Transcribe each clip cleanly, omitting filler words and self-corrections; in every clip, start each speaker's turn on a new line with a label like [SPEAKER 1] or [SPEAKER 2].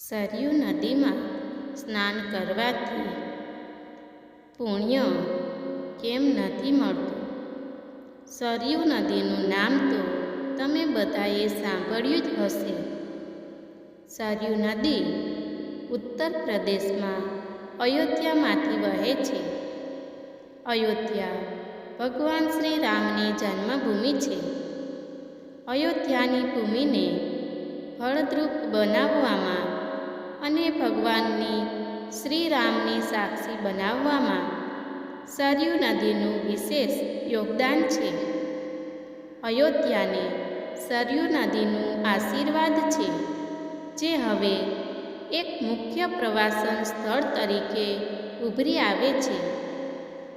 [SPEAKER 1] સરયુ નદીમાં સ્નાન કરવાથી પુણ્ય કેમ નથી મળતું? સરયુ નદીનું નામ તો તમે બધાએ સાંભળ્યું જ હશે. સરયુ નદી ઉત્તર પ્રદેશમાં અયોધ્યામાંથી વહે છે. અયોધ્યા ભગવાન શ્રી રામની જન્મભૂમિ છે. અયોધ્યાની ભૂમિને ફળદ્રુપ બનાવવામાં અને ભગવાનની શ્રી રામની સાક્ષી બનાવવામાં સરયુ નદીનું વિશેષ યોગદાન છે. અયોધ્યાને સરયુ નદીનું આશીર્વાદ છે, જે હવે એક મુખ્ય પ્રવાસન સ્થળ તરીકે ઉભરી આવે છે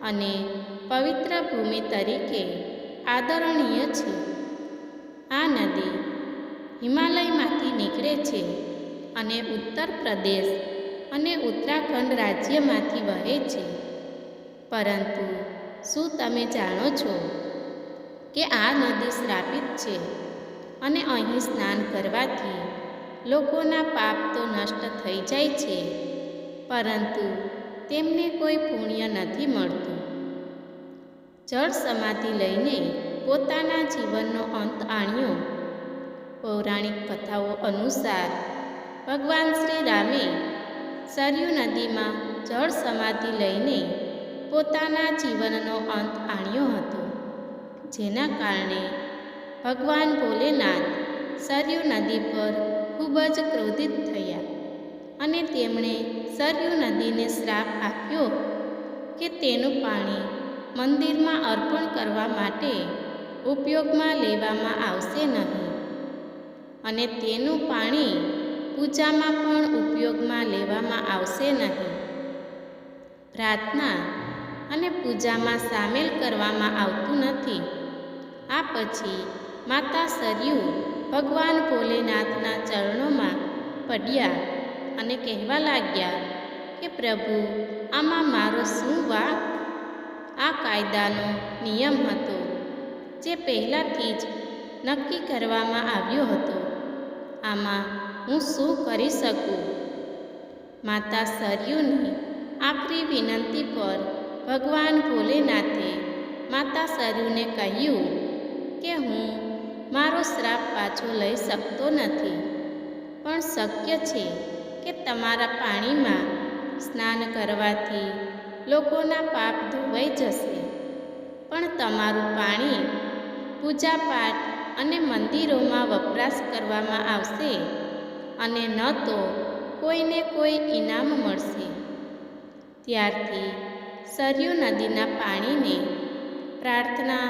[SPEAKER 1] અને પવિત્ર ભૂમિ તરીકે આદરણીય છે. આ નદી હિમાલયમાંથી નીકળે છે અને ઉત્તર પ્રદેશ અને ઉત્તરાખંડ રાજ્યમાંથી વહે છે. પરંતુ શું તમે જાણો છો કે આ નદી શ્રાપિત છે અને અહીં સ્નાન કરવાથી લોકોના પાપ તો નષ્ટ થઈ જાય છે, પરંતુ તેમને કોઈ પુણ્ય નથી મળતું. જળ સમાધિ લઈને પોતાના જીવનનો અંત આણ્યો. પૌરાણિક કથાઓ અનુસાર ભગવાન શ્રી રામે સરયુ નદીમાં જળ સમાધિ લઈને પોતાના જીવનનો અંત આણ્યો હતો, જેના કારણે ભગવાન ભોલેનાથ સરયુ નદી પર ખૂબ જ ક્રોધિત થયા અને તેમણે સરયુ નદીને શ્રાપ આપ્યો કે તેનું પાણી મંદિરમાં અર્પણ કરવા માટે ઉપયોગમાં લેવામાં આવશે નહીં અને તેનું પાણી પૂજામાં પણ ઉપયોગમાં લેવામાં આવશે નહીં. પ્રાર્થના અને પૂજામાં સામેલ કરવામાં આવતું નથી. આ પછી માતા સરયુ ભગવાન ભોલેનાથના ચરણોમાં પડ્યા અને કહેવા લાગ્યા કે પ્રભુ, આમાં મારો શું વાંક? આ કાયદાનો નિયમ હતો જે પહેલાંથી જ નક્કી કરવામાં આવ્યો હતો. આમાં હું શું કરી શકું? માતા સરયુની આખરી વિનંતી પર ભગવાન ભોલેનાથે માતા સરયુને કહ્યું કે હું મારો શ્રાપ પાછો લઈ શકતો નથી, પણ શક્ય છે કે તમારા પાણીમાં સ્નાન કરવાથી લોકોના પાપ ધોવાઈ જશે, પણ તમારું પાણી પૂજાપાઠ અને મંદિરોમાં વપરાશ કરવામાં આવશે અને ન તો કોઈને કોઈ ઇનામ મળશે. ત્યારથી સરયુ નદીના પાણીને પ્રાર્થના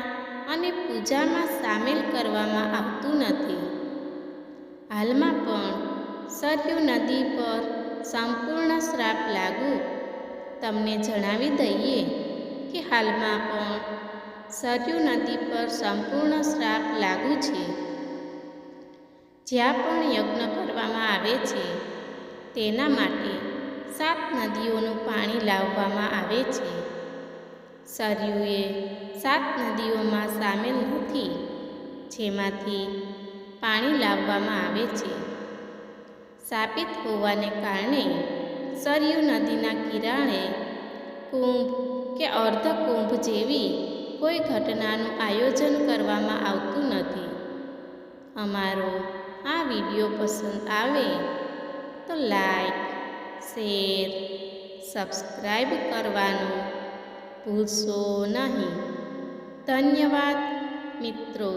[SPEAKER 1] અને પૂજામાં સામેલ કરવામાં આવતું નથી. હાલમાં પણ સરયુ નદી પર સંપૂર્ણ શ્રાપ લાગુ. તમને જણાવી દઈએ કે હાલમાં પણ સરયુ નદી પર સંપૂર્ણ શ્રાપ લાગુ છે. જ્યાં પણ યજ્ઞ કરવામાં આવે છે તેના માટે 7 નદીઓનું પાણી લાવવામાં આવે છે. સરયુ એ 7 નદીઓમાં સામેલ નથી જેમાંથી પાણી લાવવામાં આવે છે. શાપિત હોવાને કારણે સરયુ નદીના કિનારે કુંભ કે અર્ધકુંભ જેવી કોઈ ઘટનાનું આયોજન કરવામાં આવતું નથી. અમારો આ વિડીયો પસંદ આવે તો લાઈક, શેર, સબસ્ક્રાઈબ કરવાનું ભૂલશો નહીં. ધન્યવાદ મિત્રો.